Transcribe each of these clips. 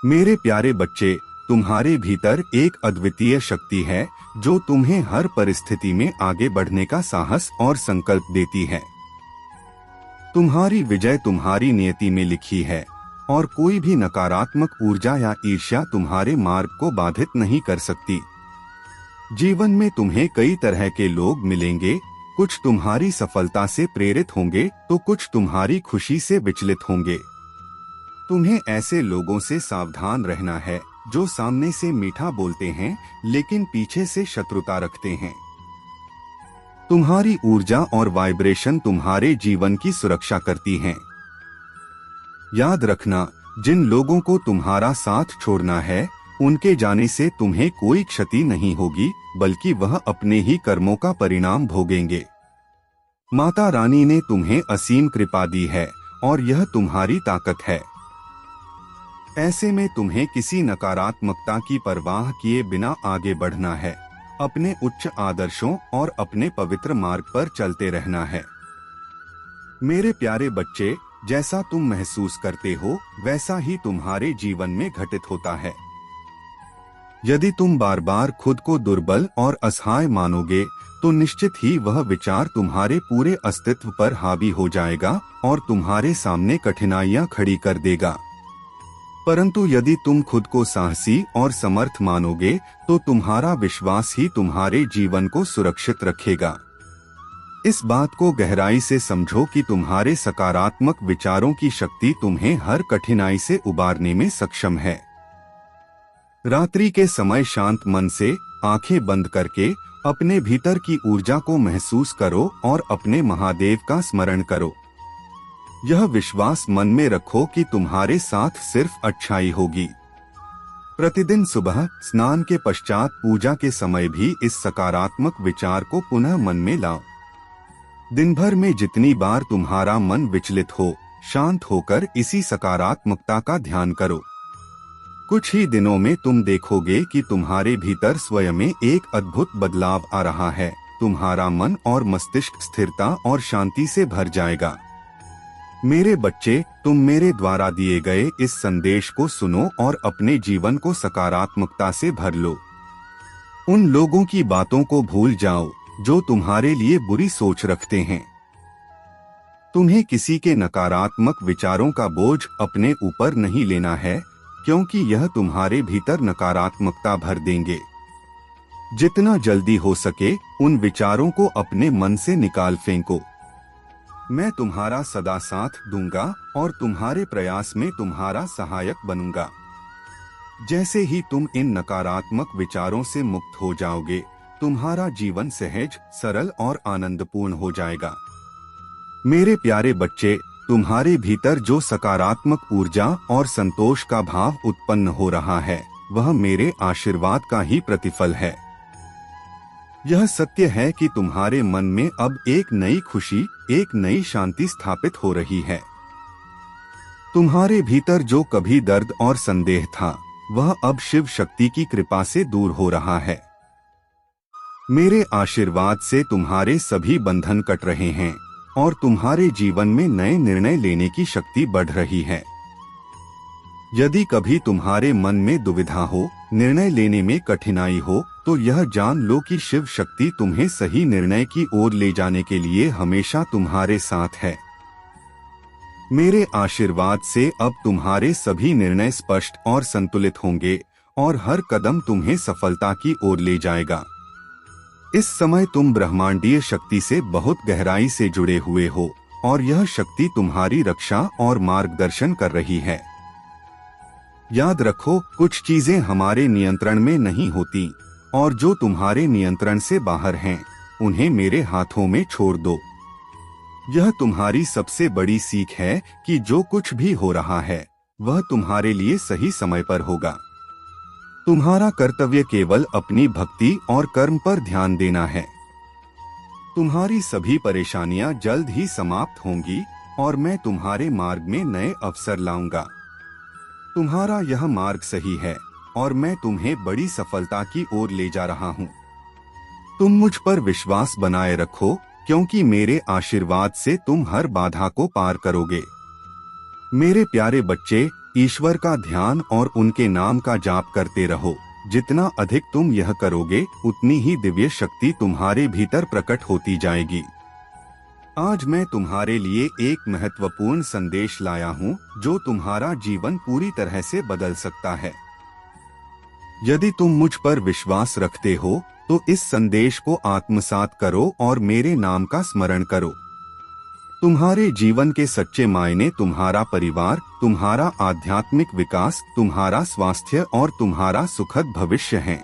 मेरे प्यारे बच्चे, तुम्हारे भीतर एक अद्वितीय शक्ति है जो तुम्हें हर परिस्थिति में आगे बढ़ने का साहस और संकल्प देती है। तुम्हारी विजय तुम्हारी नियति में लिखी है और कोई भी नकारात्मक ऊर्जा या ईर्ष्या तुम्हारे मार्ग को बाधित नहीं कर सकती। जीवन में तुम्हें कई तरह के लोग मिलेंगे, कुछ तुम्हारी सफलता से प्रेरित होंगे तो कुछ तुम्हारी खुशी से विचलित होंगे। तुम्हें ऐसे लोगों से सावधान रहना है जो सामने से मीठा बोलते हैं लेकिन पीछे से शत्रुता रखते हैं। तुम्हारी ऊर्जा और वाइब्रेशन तुम्हारे जीवन की सुरक्षा करती हैं। याद रखना, जिन लोगों को तुम्हारा साथ छोड़ना है उनके जाने से तुम्हें कोई क्षति नहीं होगी, बल्कि वह अपने ही कर्मों का परिणाम भोगेंगे। माता रानी ने तुम्हें असीम कृपा दी है और यह तुम्हारी ताकत है। ऐसे में तुम्हें किसी नकारात्मकता की परवाह किए बिना आगे बढ़ना है, अपने उच्च आदर्शों और अपने पवित्र मार्ग पर चलते रहना है। मेरे प्यारे बच्चे, जैसा तुम महसूस करते हो वैसा ही तुम्हारे जीवन में घटित होता है। यदि तुम बार बार खुद को दुर्बल और असहाय मानोगे तो निश्चित ही वह विचार तुम्हारे पूरे अस्तित्व पर हावी हो जाएगा और तुम्हारे सामने कठिनाइयां खड़ी कर देगा। परंतु यदि तुम खुद को साहसी और समर्थ मानोगे तो तुम्हारा विश्वास ही तुम्हारे जीवन को सुरक्षित रखेगा। इस बात को गहराई से समझो कि तुम्हारे सकारात्मक विचारों की शक्ति तुम्हें हर कठिनाई से उबारने में सक्षम है। रात्रि के समय शांत मन से आंखें बंद करके अपने भीतर की ऊर्जा को महसूस करो और अपने महादेव का स्मरण करो। यह विश्वास मन में रखो कि तुम्हारे साथ सिर्फ अच्छाई होगी। प्रतिदिन सुबह स्नान के पश्चात पूजा के समय भी इस सकारात्मक विचार को पुनः मन में लाओ। दिन भर में जितनी बार तुम्हारा मन विचलित हो, शांत होकर इसी सकारात्मकता का ध्यान करो। कुछ ही दिनों में तुम देखोगे कि तुम्हारे भीतर स्वयं में एक अद्भुत बदलाव आ रहा है। तुम्हारा मन और मस्तिष्क स्थिरता और शांति से भर जाएगा। मेरे बच्चे, तुम मेरे द्वारा दिए गए इस संदेश को सुनो और अपने जीवन को सकारात्मकता से भर लो। उन लोगों की बातों को भूल जाओ जो तुम्हारे लिए बुरी सोच रखते हैं। तुम्हें किसी के नकारात्मक विचारों का बोझ अपने ऊपर नहीं लेना है, क्योंकि यह तुम्हारे भीतर नकारात्मकता भर देंगे। जितना जल्दी हो सके उन विचारों को अपने मन से निकाल फेंको। मैं तुम्हारा सदा साथ दूंगा और तुम्हारे प्रयास में तुम्हारा सहायक बनूंगा। जैसे ही तुम इन नकारात्मक विचारों से मुक्त हो जाओगे, तुम्हारा जीवन सहज, सरल और आनंदपूर्ण हो जाएगा। मेरे प्यारे बच्चे, तुम्हारे भीतर जो सकारात्मक ऊर्जा और संतोष का भाव उत्पन्न हो रहा है, वह मेरे आशीर्वाद का ही प्रतिफल है। यह सत्य है कि तुम्हारे मन में अब एक नई खुशी, एक नई शांति स्थापित हो रही है। तुम्हारे भीतर जो कभी दर्द और संदेह था, वह अब शिव शक्ति की कृपा से दूर हो रहा है। मेरे आशीर्वाद से तुम्हारे सभी बंधन कट रहे हैं और तुम्हारे जीवन में नए निर्णय लेने की शक्ति बढ़ रही है। यदि कभी तुम्हारे मन में दुविधा हो, निर्णय लेने में कठिनाई हो, तो यह जान लो कि शिव शक्ति तुम्हें सही निर्णय की ओर ले जाने के लिए हमेशा तुम्हारे साथ है। मेरे आशीर्वाद से अब तुम्हारे सभी निर्णय स्पष्ट और संतुलित होंगे और हर कदम तुम्हें सफलता की ओर ले जाएगा। इस समय तुम ब्रह्मांडीय शक्ति से बहुत गहराई से जुड़े हुए हो और यह शक्ति तुम्हारी रक्षा और मार्गदर्शन कर रही है। याद रखो, कुछ चीजें हमारे नियंत्रण में नहीं होती और जो तुम्हारे नियंत्रण से बाहर हैं, उन्हें मेरे हाथों में छोड़ दो। यह तुम्हारी सबसे बड़ी सीख है कि जो कुछ भी हो रहा है, वह तुम्हारे लिए सही समय पर होगा। तुम्हारा कर्तव्य केवल अपनी भक्ति और कर्म पर ध्यान देना है। तुम्हारी सभी परेशानियां जल्द ही समाप्त होंगी और मैं तुम्हारे मार्ग में नए अवसर लाऊंगा। तुम्हारा यह मार्ग सही है और मैं तुम्हें बड़ी सफलता की ओर ले जा रहा हूँ। तुम मुझ पर विश्वास बनाए रखो, क्योंकि मेरे आशीर्वाद से तुम हर बाधा को पार करोगे। मेरे प्यारे बच्चे, ईश्वर का ध्यान और उनके नाम का जाप करते रहो। जितना अधिक तुम यह करोगे, उतनी ही दिव्य शक्ति तुम्हारे भीतर प्रकट होती जाएगी। आज मैं तुम्हारे लिए एक महत्वपूर्ण संदेश लाया हूँ, जो तुम्हारा जीवन पूरी तरह से बदल सकता है। यदि तुम मुझ पर विश्वास रखते हो, तो इस संदेश को आत्मसात करो और मेरे नाम का स्मरण करो। तुम्हारे जीवन के सच्चे मायने तुम्हारा परिवार, तुम्हारा आध्यात्मिक विकास, तुम्हारा स्वास्थ्य और तुम्हारा सुखद भविष्य हैं।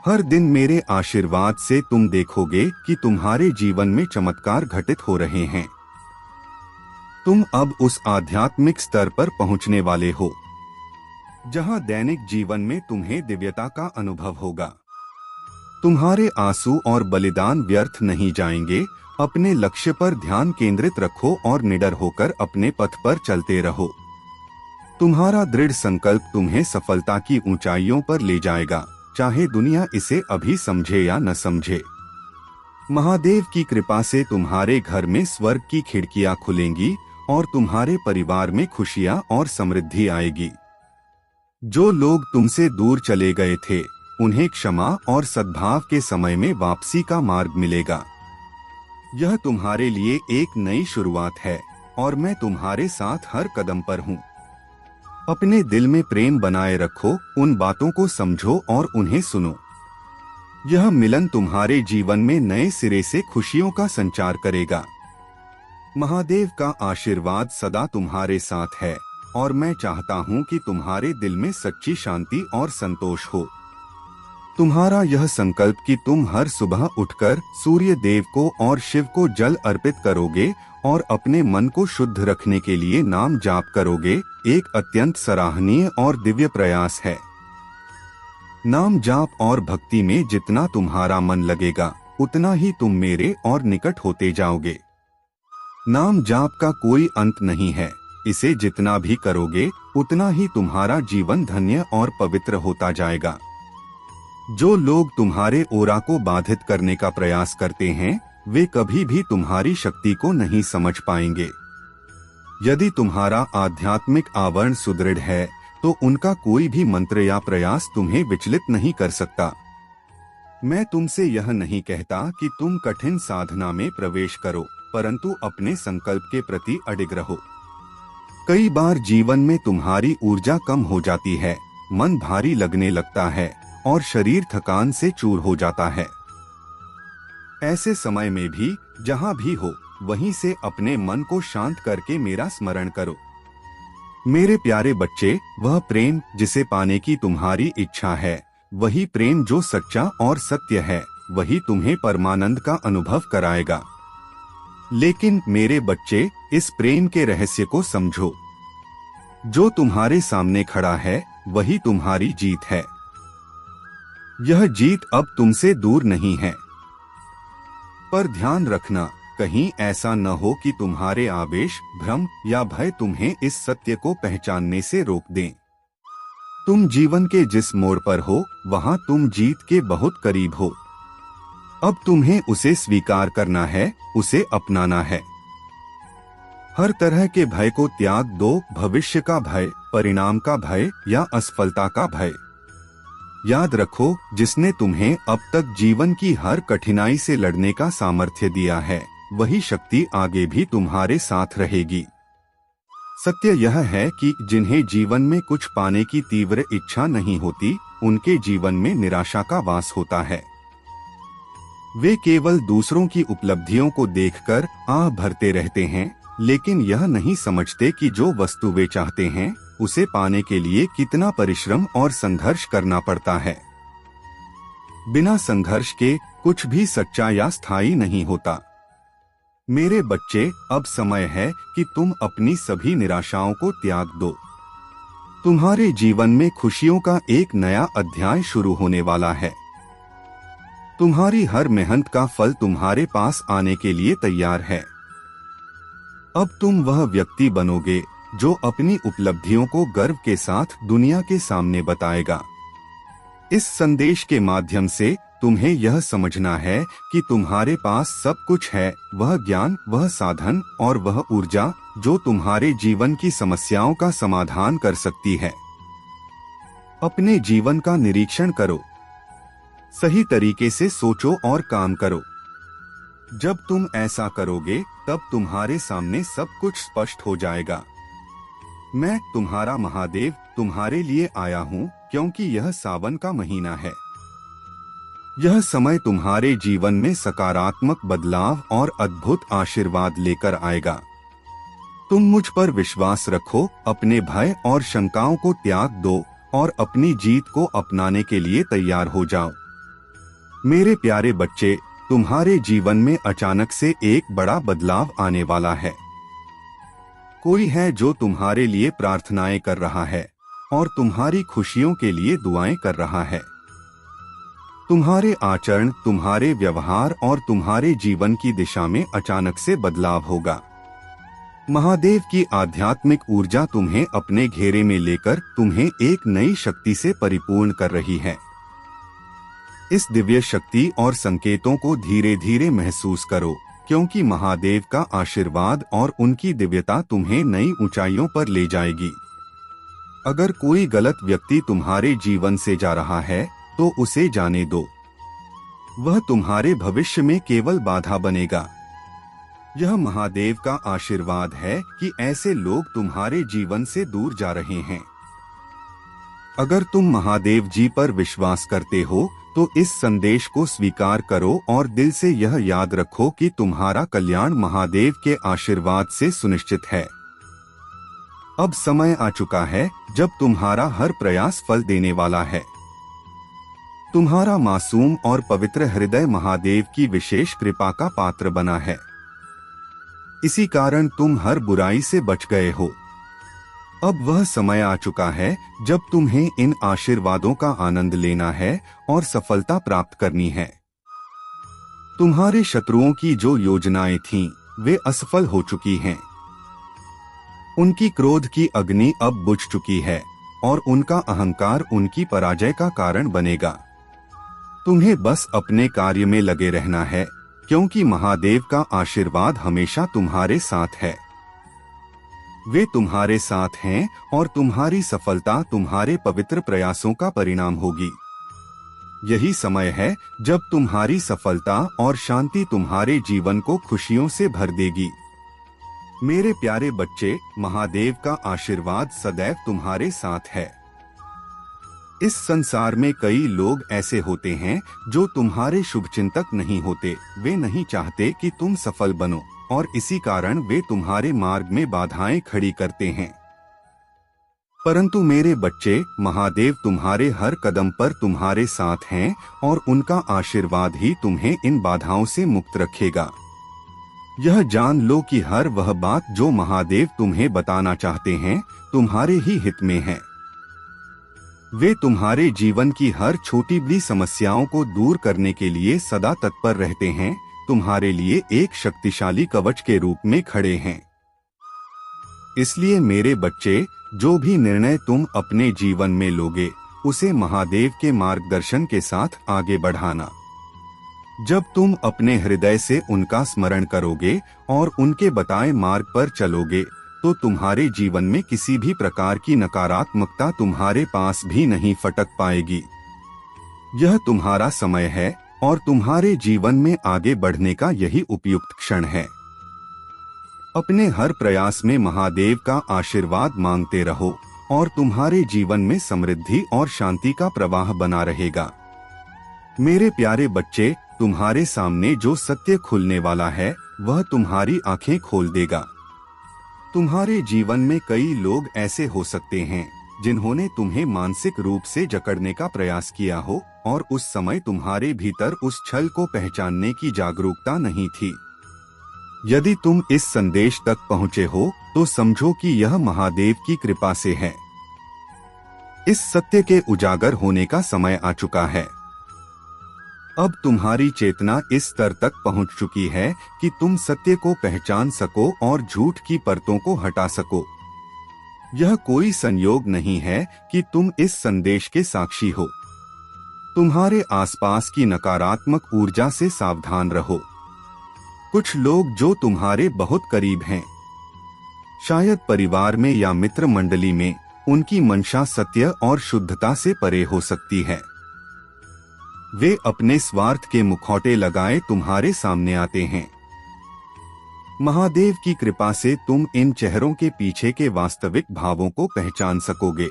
हर दिन मेरे आशीर्वाद से तुम देखोगे कि तुम्हारे जीवन में चमत्कार घटित हो रहे हैं। तुम अब उस आध्यात्मिक स्तर पर पहुंचने वाले हो, जहां दैनिक जीवन में तुम्हें दिव्यता का अनुभव होगा। तुम्हारे आंसू और बलिदान व्यर्थ नहीं जाएंगे। अपने लक्ष्य पर ध्यान केंद्रित रखो और निडर होकर अपने पथ पर चलते रहो। तुम्हारा दृढ़ संकल्प तुम्हें सफलता की ऊंचाइयों पर ले जाएगा, चाहे दुनिया इसे अभी समझे या न समझे। महादेव की कृपा से तुम्हारे घर में स्वर्ग की खिड़कियां खुलेंगी और तुम्हारे परिवार में खुशियां और समृद्धि आएगी। जो लोग तुमसे दूर चले गए थे, उन्हें क्षमा और सद्भाव के समय में वापसी का मार्ग मिलेगा। यह तुम्हारे लिए एक नई शुरुआत है और मैं तुम्हारे साथ हर कदम पर हूँ। अपने दिल में प्रेम बनाए रखो, उन बातों को समझो और उन्हें सुनो। यह मिलन तुम्हारे जीवन में नए सिरे से खुशियों का संचार करेगा। महादेव का आशीर्वाद सदा तुम्हारे साथ है और मैं चाहता हूँ कि तुम्हारे दिल में सच्ची शांति और संतोष हो। तुम्हारा यह संकल्प कि तुम हर सुबह उठकर सूर्य देव को और शिव को जल अर्पित करोगे और अपने मन को शुद्ध रखने के लिए नाम जाप करोगे, एक अत्यंत सराहनीय और दिव्य प्रयास है। नाम जाप और भक्ति में जितना तुम्हारा मन लगेगा, उतना ही तुम मेरे और निकट होते जाओगे। नाम जाप का कोई अंत नहीं है। इसे जितना भी करोगे, उतना ही तुम्हारा जीवन धन्य और पवित्र होता जाएगा। जो लोग तुम्हारे ओरा को बाधित करने का प्रयास करते हैं, वे कभी भी तुम्हारी शक्ति को नहीं समझ पाएंगे। यदि तुम्हारा आध्यात्मिक आवरण सुदृढ़ है, तो उनका कोई भी मंत्र या प्रयास तुम्हें विचलित नहीं कर सकता। मैं तुमसे यह नहीं कहता कि तुम कठिन साधना में प्रवेश करो, परंतु अपने संकल्प के प्रति अडिग रहो। कई बार जीवन में तुम्हारी ऊर्जा कम हो जाती है, मन भारी लगने लगता है और शरीर थकान से चूर हो जाता है। ऐसे समय में भी जहां भी हो, वहीं से अपने मन को शांत करके मेरा स्मरण करो। मेरे प्यारे बच्चे, वह प्रेम जिसे पाने की तुम्हारी इच्छा है, वही प्रेम जो सच्चा और सत्य है, वही तुम्हें परमानंद का अनुभव कराएगा। लेकिन मेरे बच्चे, इस प्रेम के रहस्य को समझो। जो तुम्हारे सामने खड़ा है, वही तुम्हारी जीत है। यह जीत अब तुमसे दूर नहीं है। पर ध्यान रखना, कहीं ऐसा न हो कि तुम्हारे आवेश, भ्रम या भय तुम्हें इस सत्य को पहचानने से रोक दें। तुम जीवन के जिस मोड़ पर हो, वहां तुम जीत के बहुत करीब हो। अब तुम्हें उसे स्वीकार करना है, उसे अपनाना है। हर तरह के भय को त्याग दो, भविष्य का भय, परिणाम का भय या असफलता का भय। याद रखो, जिसने तुम्हें अब तक जीवन की हर कठिनाई से लड़ने का सामर्थ्य दिया है, वही शक्ति आगे भी तुम्हारे साथ रहेगी। सत्य यह है कि जिन्हें जीवन में कुछ पाने की तीव्र इच्छा नहीं होती, उनके जीवन में निराशा का वास होता है। वे केवल दूसरों की उपलब्धियों को देखकर आह भरते रहते हैं, लेकिन यह नहीं समझते कि जो वस्तु वे चाहते हैं, उसे पाने के लिए कितना परिश्रम और संघर्ष करना पड़ता है। बिना संघर्ष के कुछ भी सच्चा या स्थायी नहीं होता। मेरे बच्चे, अब समय है कि तुम अपनी सभी निराशाओं को त्याग दो। तुम्हारे जीवन में खुशियों का एक नया अध्याय शुरू होने वाला है। तुम्हारी हर मेहनत का फल तुम्हारे पास आने के लिए तैयार है। अब तुम वह व्यक्ति बनोगे जो अपनी उपलब्धियों को गर्व के साथ दुनिया के सामने बताएगा। इस संदेश के माध्यम से तुम्हें यह समझना है कि तुम्हारे पास सब कुछ है, वह ज्ञान, वह साधन और वह ऊर्जा जो तुम्हारे जीवन की समस्याओं का समाधान कर सकती है। अपने जीवन का निरीक्षण करो, सही तरीके से सोचो और काम करो। जब तुम ऐसा करोगे तब तुम्हारे सामने सब कुछ स्पष्ट हो जाएगा। मैं तुम्हारा महादेव तुम्हारे लिए आया हूँ, क्योंकि यह सावन का महीना है। यह समय तुम्हारे जीवन में सकारात्मक बदलाव और अद्भुत आशीर्वाद लेकर आएगा। तुम मुझ पर विश्वास रखो, अपने भय और शंकाओं को त्याग दो और अपनी जीत को अपनाने के लिए तैयार हो जाओ। मेरे प्यारे बच्चे, तुम्हारे जीवन में अचानक से एक बड़ा बदलाव आने वाला है। कोई है जो तुम्हारे लिए प्रार्थनाएं कर रहा है और तुम्हारी खुशियों के लिए दुआएं कर रहा है। तुम्हारे आचरण, तुम्हारे व्यवहार और तुम्हारे जीवन की दिशा में अचानक से बदलाव होगा। महादेव की आध्यात्मिक ऊर्जा तुम्हें अपने घेरे में लेकर तुम्हें एक नई शक्ति से परिपूर्ण कर रही है। इस दिव्य शक्ति और संकेतों को धीरे धीरे महसूस करो, क्योंकि महादेव का आशीर्वाद और उनकी दिव्यता तुम्हें नई ऊंचाइयों पर ले जाएगी। अगर कोई गलत व्यक्ति तुम्हारे जीवन से जा रहा है तो उसे जाने दो। वह तुम्हारे भविष्य में केवल बाधा बनेगा। यह महादेव का आशीर्वाद है कि ऐसे लोग तुम्हारे जीवन से दूर जा रहे हैं। अगर तुम महादेव जी पर विश्वास करते हो तो इस संदेश को स्वीकार करो और दिल से यह याद रखो कि तुम्हारा कल्याण महादेव के आशीर्वाद से सुनिश्चित है। अब समय आ चुका है जब तुम्हारा हर प्रयास फल देने वाला है। तुम्हारा मासूम और पवित्र हृदय महादेव की विशेष कृपा का पात्र बना है। इसी कारण तुम हर बुराई से बच गए हो। अब वह समय आ चुका है जब तुम्हें इन आशीर्वादों का आनंद लेना है और सफलता प्राप्त करनी है। तुम्हारे शत्रुओं की जो योजनाएं थीं, वे असफल हो चुकी हैं। उनकी क्रोध की अग्नि अब बुझ चुकी है और उनका अहंकार उनकी पराजय का कारण बनेगा। तुम्हें बस अपने कार्य में लगे रहना है, क्योंकि महादेव का आशीर्वाद हमेशा तुम्हारे साथ है। वे तुम्हारे साथ हैं और तुम्हारी सफलता तुम्हारे पवित्र प्रयासों का परिणाम होगी। यही समय है जब तुम्हारी सफलता और शांति तुम्हारे जीवन को खुशियों से भर देगी। मेरे प्यारे बच्चे, महादेव का आशीर्वाद सदैव तुम्हारे साथ है। इस संसार में कई लोग ऐसे होते हैं जो तुम्हारे शुभचिंतक नहीं होते। वे नहीं चाहते कि तुम सफल बनो और इसी कारण वे तुम्हारे मार्ग में बाधाएं खड़ी करते हैं। परंतु मेरे बच्चे, महादेव तुम्हारे हर कदम पर तुम्हारे साथ हैं और उनका आशीर्वाद ही तुम्हें इन बाधाओं से मुक्त रखेगा। यह जान लो कि हर वह बात जो महादेव तुम्हें बताना चाहते हैं, तुम्हारे ही हित में है। वे तुम्हारे जीवन की हर छोटी बड़ी समस्याओं को दूर करने के लिए सदा तत्पर रहते हैं, तुम्हारे लिए एक शक्तिशाली कवच के रूप में खड़े हैं। इसलिए मेरे बच्चे, जो भी निर्णय तुम अपने जीवन में लोगे, उसे महादेव के मार्गदर्शन के साथ आगे बढ़ाना। जब तुम अपने हृदय से उनका स्मरण करोगे और उनके बताए मार्ग पर चलोगे, तो तुम्हारे जीवन में किसी भी प्रकार की नकारात्मकता तुम्हारे पास भी नहीं फटक पाएगी। यह तुम्हारा समय है और तुम्हारे जीवन में आगे बढ़ने का यही उपयुक्त क्षण है। अपने हर प्रयास में महादेव का आशीर्वाद मांगते रहो और तुम्हारे जीवन में समृद्धि और शांति का प्रवाह बना रहेगा। मेरे प्यारे बच्चे, तुम्हारे सामने जो सत्य खुलने वाला है, वह तुम्हारी आंखें खोल देगा। तुम्हारे जीवन में कई लोग ऐसे हो सकते हैं जिन्होंने तुम्हें मानसिक रूप से जकड़ने का प्रयास किया हो और उस समय तुम्हारे भीतर उस छल को पहचानने की जागरूकता नहीं थी। यदि तुम इस संदेश तक पहुँचे हो तो समझो कि यह महादेव की कृपा से है। इस सत्य के उजागर होने का समय आ चुका है। अब तुम्हारी चेतना इस स्तर तक पहुंच चुकी है कि तुम सत्य को पहचान सको और झूठ की परतों को हटा सको। यह कोई संयोग नहीं है कि तुम इस संदेश के साक्षी हो। तुम्हारे आसपास की नकारात्मक ऊर्जा से सावधान रहो। कुछ लोग जो तुम्हारे बहुत करीब हैं, शायद परिवार में या मित्र मंडली में उनकी मंशा सत्य और शुद्धता से परे हो सकती है। वे अपने स्वार्थ के मुखौटे लगाए तुम्हारे सामने आते हैं। महादेव की कृपा से तुम इन चेहरों के पीछे के वास्तविक भावों को पहचान सकोगे।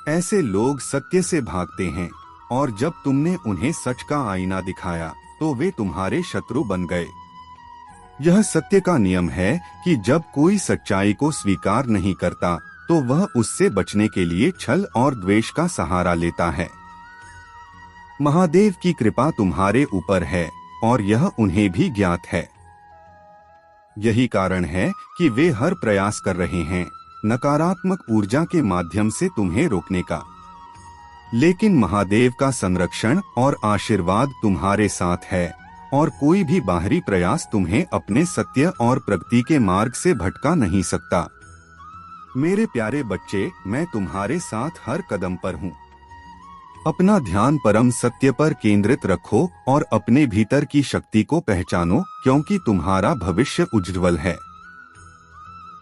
ऐसे लोग सत्य से भागते हैं और जब तुमने उन्हें सच का आईना दिखाया तो वे तुम्हारे शत्रु बन गए। यह सत्य का नियम है कि जब कोई सच्चाई को स्वीकार नहीं करता तो वह उससे बचने के लिए छल और द्वेष का सहारा लेता है। महादेव की कृपा तुम्हारे ऊपर है और यह उन्हें भी ज्ञात है। यही कारण है कि वे हर प्रयास कर रहे हैं नकारात्मक ऊर्जा के माध्यम से तुम्हें रोकने का। लेकिन महादेव का संरक्षण और आशीर्वाद तुम्हारे साथ है और कोई भी बाहरी प्रयास तुम्हें अपने सत्य और प्रगति के मार्ग से भटका नहीं सकता। मेरे प्यारे बच्चे, मैं तुम्हारे साथ हर कदम पर हूँ। अपना ध्यान परम सत्य पर केंद्रित रखो और अपने भीतर की शक्ति को पहचानो, क्योंकि तुम्हारा भविष्य उज्ज्वल है।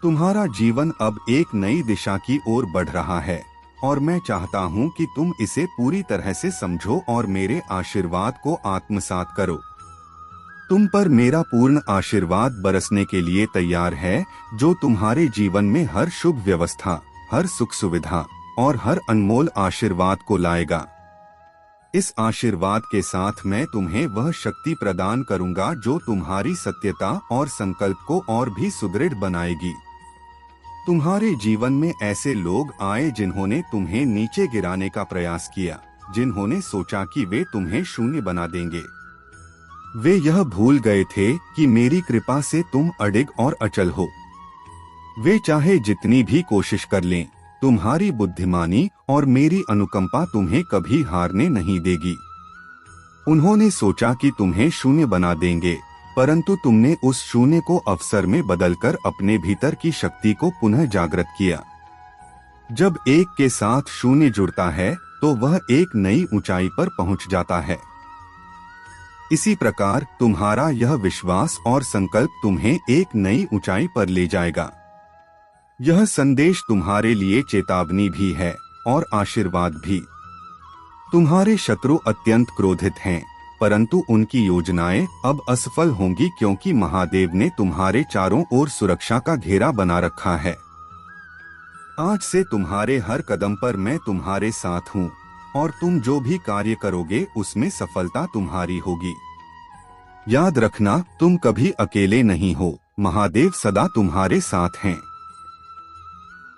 तुम्हारा जीवन अब एक नई दिशा की ओर बढ़ रहा है और मैं चाहता हूँ कि तुम इसे पूरी तरह से समझो और मेरे आशीर्वाद को आत्मसात करो। तुम पर मेरा पूर्ण आशीर्वाद बरसने के लिए तैयार है, जो तुम्हारे जीवन में हर शुभ व्यवस्था, हर सुख सुविधा और हर अनमोल आशीर्वाद को लाएगा। इस आशीर्वाद के साथ मैं तुम्हें वह शक्ति प्रदान करूंगा जो तुम्हारी सत्यता और संकल्प को और भी सुदृढ़ बनाएगी। तुम्हारे जीवन में ऐसे लोग आए जिन्होंने तुम्हें नीचे गिराने का प्रयास किया, जिन्होंने सोचा कि वे तुम्हें शून्य बना देंगे। वे यह भूल गए थे कि मेरी कृपा से तुम अडिग और अचल हो। वे चाहे जितनी भी कोशिश कर लें, तुम्हारी बुद्धिमानी और मेरी अनुकंपा तुम्हें कभी हारने नहीं देगी। उन्होंने सोचा कि तुम्हें शून्य बना देंगे, परंतु तुमने उस शून्य को अवसर में बदलकर अपने भीतर की शक्ति को पुनः जागृत किया। जब एक के साथ शून्य जुड़ता है तो वह एक नई ऊंचाई पर पहुंच जाता है। इसी प्रकार तुम्हारा यह विश्वास और संकल्प तुम्हें एक नई ऊंचाई पर ले जाएगा। यह संदेश तुम्हारे लिए चेतावनी भी है और आशीर्वाद भी। तुम्हारे शत्रु अत्यंत क्रोधित हैं, परंतु उनकी योजनाएं अब असफल होंगी, क्योंकि महादेव ने तुम्हारे चारों ओर सुरक्षा का घेरा बना रखा है। आज से तुम्हारे हर कदम पर मैं तुम्हारे साथ हूँ और तुम जो भी कार्य करोगे उसमें सफलता तुम्हारी होगी। याद रखना, तुम कभी अकेले नहीं हो, महादेव सदा तुम्हारे साथ हैं।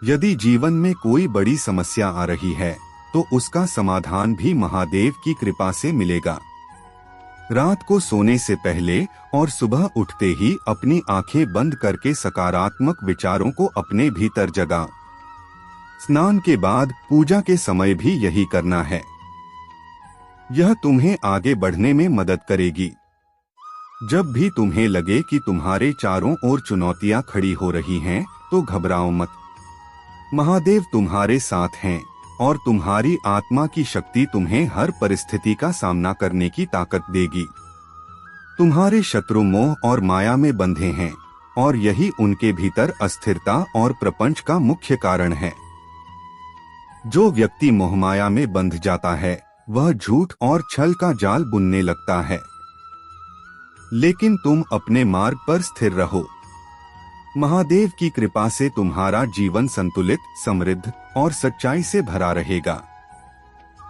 यदि जीवन में कोई बड़ी समस्या आ रही है तो उसका समाधान भी महादेव की कृपा से मिलेगा। रात को सोने से पहले और सुबह उठते ही अपनी आंखें बंद करके सकारात्मक विचारों को अपने भीतर जगा। स्नान के बाद पूजा के समय भी यही करना है। यह तुम्हें आगे बढ़ने में मदद करेगी। जब भी तुम्हें लगे कि तुम्हारे चारों ओर चुनौतियां खड़ी हो रही हैं, तो घबराओ मत। महादेव तुम्हारे साथ हैं और तुम्हारी आत्मा की शक्ति तुम्हें हर परिस्थिति का सामना करने की ताकत देगी। तुम्हारे शत्रु मोह और माया में बंधे हैं और यही उनके भीतर अस्थिरता और प्रपंच का मुख्य कारण है। जो व्यक्ति मोहमाया में बंध जाता है वह झूठ और छल का जाल बुनने लगता है। लेकिन तुम अपने मार्ग पर स्थिर रहो। महादेव की कृपा से तुम्हारा जीवन संतुलित, समृद्ध और सच्चाई से भरा रहेगा।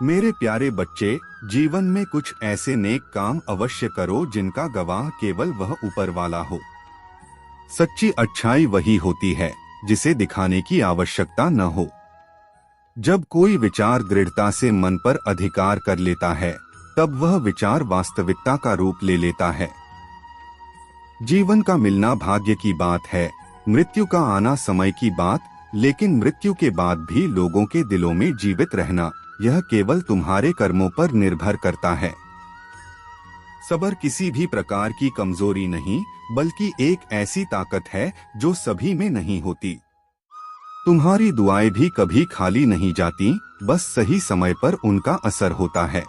मेरे प्यारे बच्चे, जीवन में कुछ ऐसे नेक काम अवश्य करो जिनका गवाह केवल वह ऊपर वाला हो। सच्ची अच्छाई वही होती है जिसे दिखाने की आवश्यकता न हो। जब कोई विचार दृढ़ता से मन पर अधिकार कर लेता है, तब वह विचार वास्तविकता का रूप ले लेता है। जीवन का मिलना भाग्य की बात है, मृत्यु का आना समय की बात, लेकिन मृत्यु के बाद भी लोगों के दिलों में जीवित रहना, यह केवल तुम्हारे कर्मों पर निर्भर करता है। सब्र किसी भी प्रकार की कमजोरी नहीं, बल्कि एक ऐसी ताकत है जो सभी में नहीं होती। तुम्हारी दुआएं भी कभी खाली नहीं जाती, बस सही समय पर उनका असर होता है।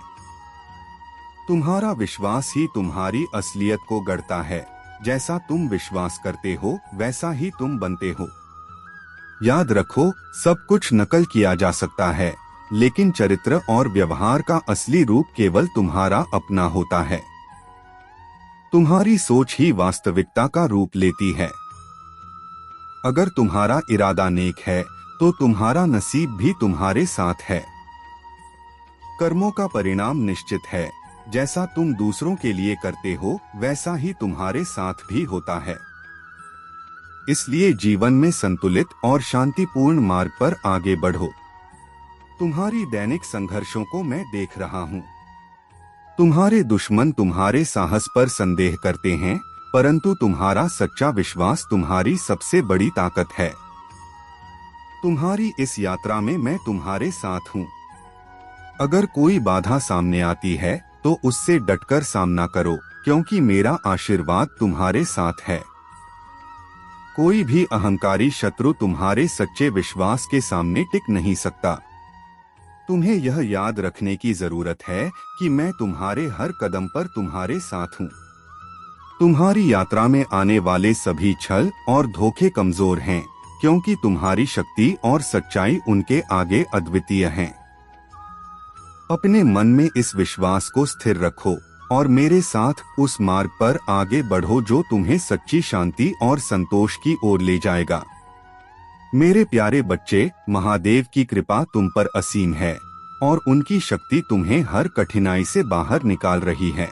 तुम्हारा विश्वास ही तुम्हारी असलियत को गढ़ता है। जैसा तुम विश्वास करते हो वैसा ही तुम बनते हो। याद रखो, सब कुछ नकल किया जा सकता है, लेकिन चरित्र और व्यवहार का असली रूप केवल तुम्हारा अपना होता है। तुम्हारी सोच ही वास्तविकता का रूप लेती है। अगर तुम्हारा इरादा नेक है तो तुम्हारा नसीब भी तुम्हारे साथ है। कर्मों का परिणाम निश्चित है, जैसा तुम दूसरों के लिए करते हो वैसा ही तुम्हारे साथ भी होता है। इसलिए जीवन में संतुलित और शांतिपूर्ण मार्ग पर आगे बढ़ो। तुम्हारी दैनिक संघर्षों को मैं देख रहा हूँ। तुम्हारे दुश्मन तुम्हारे साहस पर संदेह करते हैं, परंतु तुम्हारा सच्चा विश्वास तुम्हारी सबसे बड़ी ताकत है। तुम्हारी इस यात्रा में मैं तुम्हारे साथ हूँ। अगर कोई बाधा सामने आती है तो उससे डटकर सामना करो, क्योंकि मेरा आशीर्वाद तुम्हारे साथ है। कोई भी अहंकारी शत्रु तुम्हारे सच्चे विश्वास के सामने टिक नहीं सकता। तुम्हें यह याद रखने की जरूरत है कि मैं तुम्हारे हर कदम पर तुम्हारे साथ हूँ। तुम्हारी यात्रा में आने वाले सभी छल और धोखे कमजोर हैं, क्योंकि तुम्हारी शक्ति और सच्चाई उनके आगे अद्वितीय हैं। अपने मन में इस विश्वास को स्थिर रखो और मेरे साथ उस मार्ग पर आगे बढ़ो जो तुम्हें सच्ची शांति और संतोष की ओर ले जाएगा। मेरे प्यारे बच्चे, महादेव की कृपा तुम पर असीम है और उनकी शक्ति तुम्हें हर कठिनाई से बाहर निकाल रही है।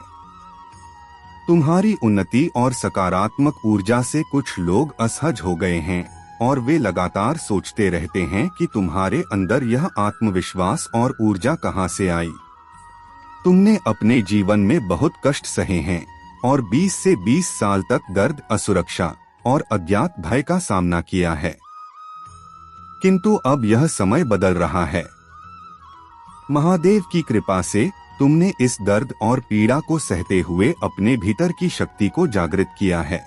तुम्हारी उन्नति और सकारात्मक ऊर्जा से कुछ लोग असहज हो गए हैं और वे लगातार सोचते रहते हैं कि तुम्हारे अंदर यह आत्मविश्वास और ऊर्जा कहां से आई। तुमने अपने जीवन में बहुत कष्ट सहे हैं और 20 से 20 साल तक दर्द, असुरक्षा और अज्ञात भय का सामना किया है, किंतु अब यह समय बदल रहा है। महादेव की कृपा से तुमने इस दर्द और पीड़ा को सहते हुए अपने भीतर की शक्ति को जागृत किया है।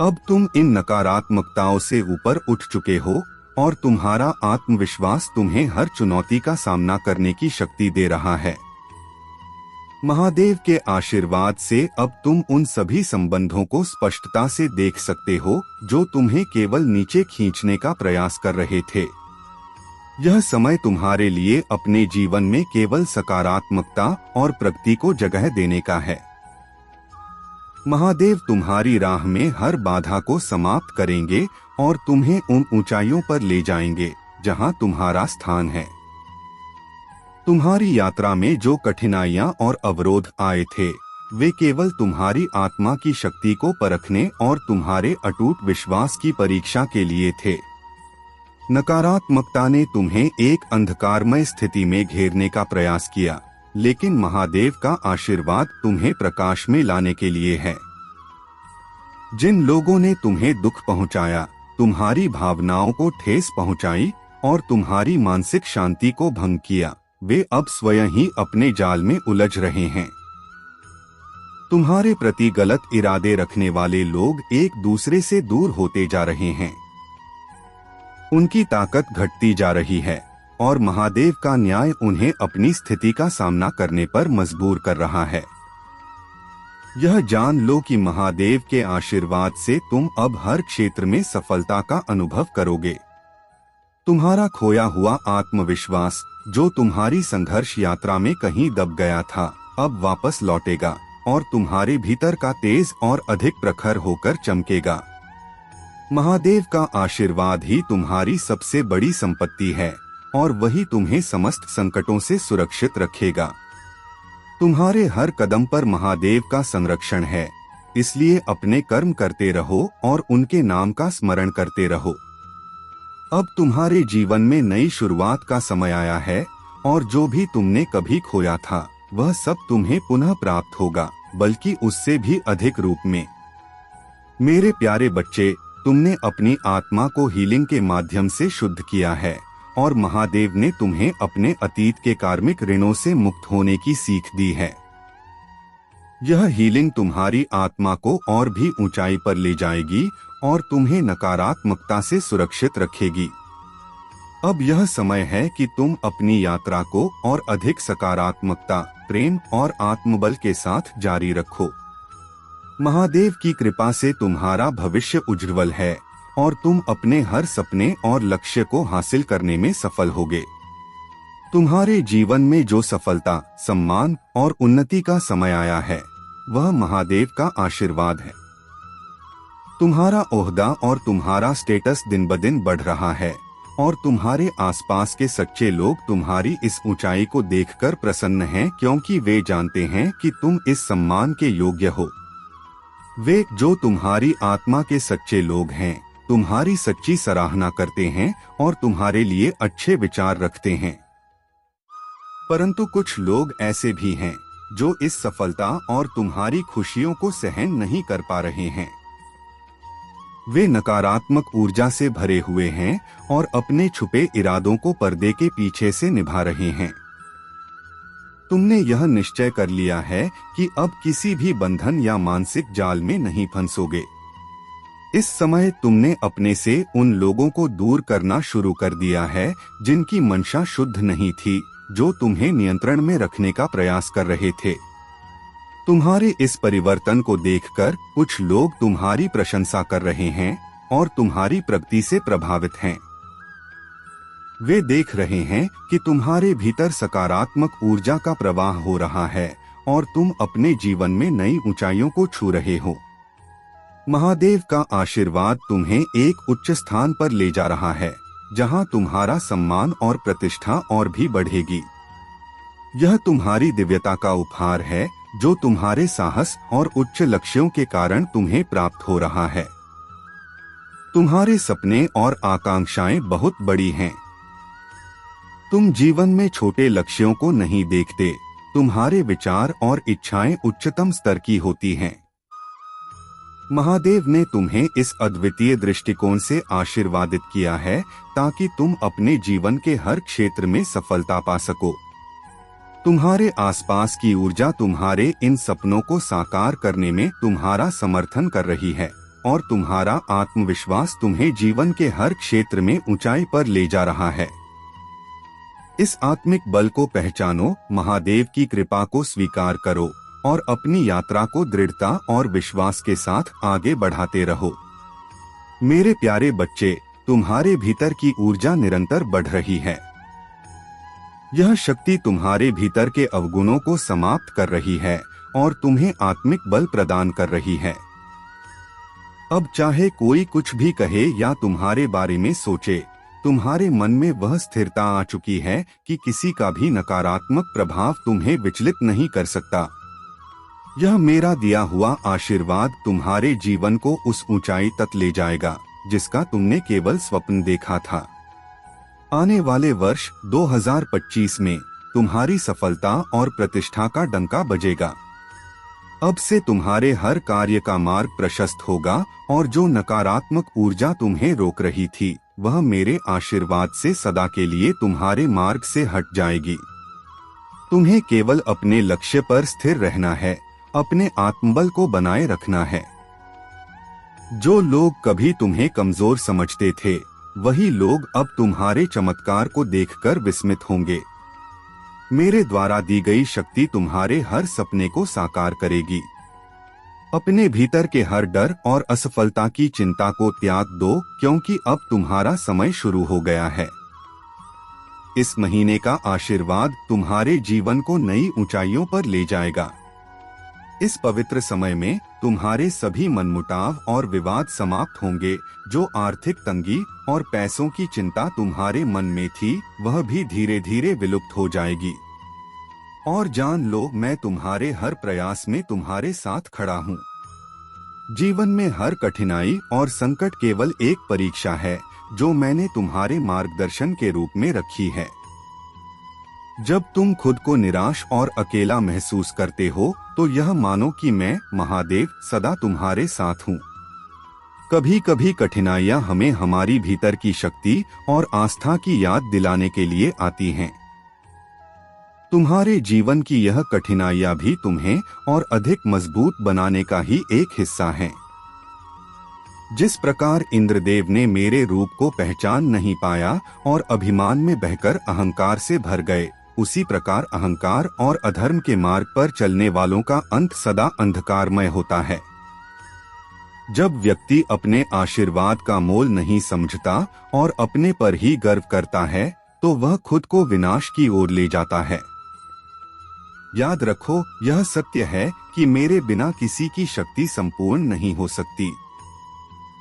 अब तुम इन नकारात्मकताओं से ऊपर उठ चुके हो और तुम्हारा आत्मविश्वास तुम्हें हर चुनौती का सामना करने की शक्ति दे रहा है। महादेव के आशीर्वाद से अब तुम उन सभी संबंधों को स्पष्टता से देख सकते हो जो तुम्हें केवल नीचे खींचने का प्रयास कर रहे थे। यह समय तुम्हारे लिए अपने जीवन में केवल सकारात्मकता और प्रगति को जगह देने का है। महादेव तुम्हारी राह में हर बाधा को समाप्त करेंगे और तुम्हें उन ऊंचाइयों पर ले जाएंगे जहां तुम्हारा स्थान है। तुम्हारी यात्रा में जो कठिनाइयां और अवरोध आए थे, वे केवल तुम्हारी आत्मा की शक्ति को परखने और तुम्हारे अटूट विश्वास की परीक्षा के लिए थे। नकारात्मकता ने तुम्हें एक अंधकारमय स्थिति में घेरने का प्रयास किया, लेकिन महादेव का आशीर्वाद तुम्हें प्रकाश में लाने के लिए है। जिन लोगों ने तुम्हें दुख पहुंचाया, तुम्हारी भावनाओं को ठेस पहुंचाई और तुम्हारी मानसिक शांति को भंग किया, वे अब स्वयं ही अपने जाल में उलझ रहे हैं। तुम्हारे प्रति गलत इरादे रखने वाले लोग एक दूसरे से दूर होते जा रहे हैं। उनकी ताकत घटती जा रही है और महादेव का न्याय उन्हें अपनी स्थिति का सामना करने पर मजबूर कर रहा है। यह जान लो कि महादेव के आशीर्वाद से तुम अब हर क्षेत्र में सफलता का अनुभव करोगे। तुम्हारा खोया हुआ आत्मविश्वास, जो तुम्हारी संघर्ष यात्रा में कहीं दब गया था, अब वापस लौटेगा और तुम्हारे भीतर का तेज और अधिक प्रखर होकर चमकेगा। महादेव का आशीर्वाद ही तुम्हारी सबसे बड़ी संपत्ति है और वही तुम्हें समस्त संकटों से सुरक्षित रखेगा। तुम्हारे हर कदम पर महादेव का संरक्षण है, इसलिए अपने कर्म करते रहो और उनके नाम का स्मरण करते रहो। अब तुम्हारे जीवन में नई शुरुआत का समय आया है और जो भी तुमने कभी खोया था, वह सब तुम्हें पुनः प्राप्त होगा, बल्कि उससे भी अधिक रूप में। मेरे प्यारे बच्चे, तुमने अपनी आत्मा को हीलिंग के माध्यम से शुद्ध किया है और महादेव ने तुम्हें अपने अतीत के कार्मिक ऋणों से मुक्त होने की सीख दी है। यह हीलिंग तुम्हारी आत्मा को और भी ऊंचाई पर ले जाएगी और तुम्हें नकारात्मकता से सुरक्षित रखेगी। अब यह समय है कि तुम अपनी यात्रा को और अधिक सकारात्मकता, प्रेम और आत्मबल के साथ जारी रखो। महादेव की कृपा से तुम्हारा भविष्य उज्ज्वल है और तुम अपने हर सपने और लक्ष्य को हासिल करने में सफल होगे। तुम्हारे जीवन में जो सफलता, सम्मान और उन्नति का समय आया है, वह महादेव का आशीर्वाद है। तुम्हारा ओहदा और तुम्हारा स्टेटस दिन ब दिन बढ़ रहा है और तुम्हारे आसपास के सच्चे लोग तुम्हारी इस ऊंचाई को देखकर प्रसन्न हैं, क्योंकि वे जानते हैं कि तुम इस सम्मान के योग्य हो। वे जो तुम्हारी आत्मा के सच्चे लोग हैं, तुम्हारी सच्ची सराहना करते हैं और तुम्हारे लिए अच्छे विचार रखते हैं। परंतु कुछ लोग ऐसे भी हैं जो इस सफलता और तुम्हारी खुशियों को सहन नहीं कर पा रहे हैं। वे नकारात्मक ऊर्जा से भरे हुए हैं और अपने छुपे इरादों को पर्दे के पीछे से निभा रहे हैं। तुमने यह निश्चय कर लिया है कि अब किसी भी बंधन या मानसिक जाल में नहीं फंसोगे। इस समय तुमने अपने से उन लोगों को दूर करना शुरू कर दिया है जिनकी मंशा शुद्ध नहीं थी, जो तुम्हें नियंत्रण में रखने का प्रयास कर रहे थे। तुम्हारे इस परिवर्तन को देखकर कुछ लोग तुम्हारी प्रशंसा कर रहे हैं और तुम्हारी प्रगति से प्रभावित हैं। वे देख रहे हैं कि तुम्हारे भीतर सकारात्मक ऊर्जा का प्रवाह हो रहा है और तुम अपने जीवन में नई ऊंचाइयों को छू रहे हो। महादेव का आशीर्वाद तुम्हें एक उच्च स्थान पर ले जा रहा है, जहां तुम्हारा सम्मान और प्रतिष्ठा और भी बढ़ेगी। यह तुम्हारी दिव्यता का उपहार है, जो तुम्हारे साहस और उच्च लक्ष्यों के कारण तुम्हें प्राप्त हो रहा है। तुम्हारे सपने और आकांक्षाएं बहुत बड़ी हैं। तुम जीवन में छोटे लक्ष्यों को नहीं देखते। तुम्हारे विचार और इच्छाएं उच्चतम स्तर की होती हैं। महादेव ने तुम्हें इस अद्वितीय दृष्टिकोण से आशीर्वादित किया है ताकि तुम अपने जीवन के हर क्षेत्र में सफलता पा सको। तुम्हारे आसपास की ऊर्जा तुम्हारे इन सपनों को साकार करने में तुम्हारा समर्थन कर रही है और तुम्हारा आत्मविश्वास तुम्हें जीवन के हर क्षेत्र में ऊंचाई पर ले जा रहा है। इस आत्मिक बल को पहचानो, महादेव की कृपा को स्वीकार करो और अपनी यात्रा को दृढ़ता और विश्वास के साथ आगे बढ़ाते रहो। मेरे प्यारे बच्चे, तुम्हारे भीतर की ऊर्जा निरंतर बढ़ रही है। यह शक्ति तुम्हारे भीतर के अवगुणों को समाप्त कर रही है और तुम्हें आत्मिक बल प्रदान कर रही है। अब चाहे कोई कुछ भी कहे या तुम्हारे बारे में सोचे, तुम्हारे मन में वह स्थिरता आ चुकी है कि किसी का भी नकारात्मक प्रभाव तुम्हें विचलित नहीं कर सकता। यह मेरा दिया हुआ आशीर्वाद तुम्हारे जीवन को उस ऊंचाई तक ले जाएगा जिसका तुमने केवल स्वप्न देखा था। आने वाले वर्ष 2025 में तुम्हारी सफलता और प्रतिष्ठा का डंका बजेगा। अब से तुम्हारे हर कार्य का मार्ग प्रशस्त होगा और जो नकारात्मक ऊर्जा तुम्हें रोक रही थी, वह मेरे आशीर्वाद से सदा के लिए तुम्हारे मार्ग से हट जाएगी। तुम्हें केवल अपने लक्ष्य पर स्थिर रहना है, अपने आत्मबल को बनाए रखना है। जो लोग कभी तुम्हें कमजोर समझते थे, वही लोग अब तुम्हारे चमत्कार को देखकर विस्मित होंगे। मेरे द्वारा दी गई शक्ति तुम्हारे हर सपने को साकार करेगी। अपने भीतर के हर डर और असफलता की चिंता को त्याग दो, क्योंकि अब तुम्हारा समय शुरू हो गया है। इस महीने का आशीर्वाद तुम्हारे जीवन को नई ऊंचाइयों पर ले जाएगा। इस पवित्र समय में तुम्हारे सभी मनमुटाव और विवाद समाप्त होंगे। जो आर्थिक तंगी और पैसों की चिंता तुम्हारे मन में थी, वह भी धीरे धीरे विलुप्त हो जाएगी। और जान लो, मैं तुम्हारे हर प्रयास में तुम्हारे साथ खड़ा हूँ। जीवन में हर कठिनाई और संकट केवल एक परीक्षा है जो मैंने तुम्हारे मार्गदर्शन के रूप में रखी है। जब तुम खुद को निराश और अकेला महसूस करते हो, तो यह मानो कि मैं, महादेव, सदा तुम्हारे साथ हूँ। कभी कभी कठिनाइयाँ हमें हमारी भीतर की शक्ति और आस्था की याद दिलाने के लिए आती हैं। तुम्हारे जीवन की यह कठिनाइयाँ भी तुम्हें और अधिक मजबूत बनाने का ही एक हिस्सा हैं। जिस प्रकार इंद्रदेव ने मेरे रूप को पहचान नहीं पाया और अभिमान में बहकर अहंकार से भर गए, उसी प्रकार अहंकार और अधर्म के मार्ग पर चलने वालों का अंत सदा अंधकारमय होता है। जब व्यक्ति अपने आशीर्वाद का मोल नहीं समझता और अपने पर ही गर्व करता है तो वह खुद को विनाश की ओर ले जाता है। याद रखो, यह सत्य है कि मेरे बिना किसी की शक्ति संपूर्ण नहीं हो सकती।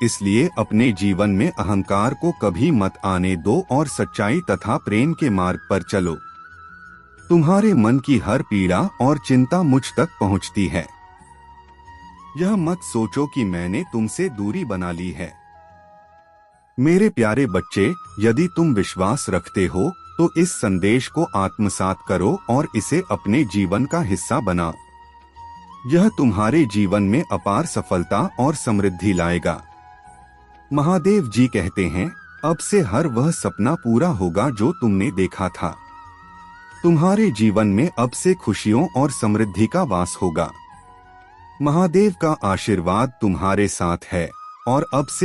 इसलिए अपने जीवन में अहंकार को कभी मत आने दो और सच्चाई तथा प्रेम के मार्ग पर चलो। तुम्हारे मन की हर पीड़ा और चिंता मुझ तक पहुंचती है। यह मत सोचो कि मैंने तुमसे दूरी बना ली है। मेरे प्यारे बच्चे, यदि तुम विश्वास रखते हो तो इस संदेश को आत्मसात करो और इसे अपने जीवन का हिस्सा बनाओ। यह तुम्हारे जीवन में अपार सफलता और समृद्धि लाएगा। महादेव जी कहते हैं, अब से हर वह सपना पूरा होगा जो तुमने देखा था। तुम्हारे जीवन में अब से खुशियों और समृद्धि का वास होगा। महादेव का आशीर्वाद तुम्हारे साथ है और अब से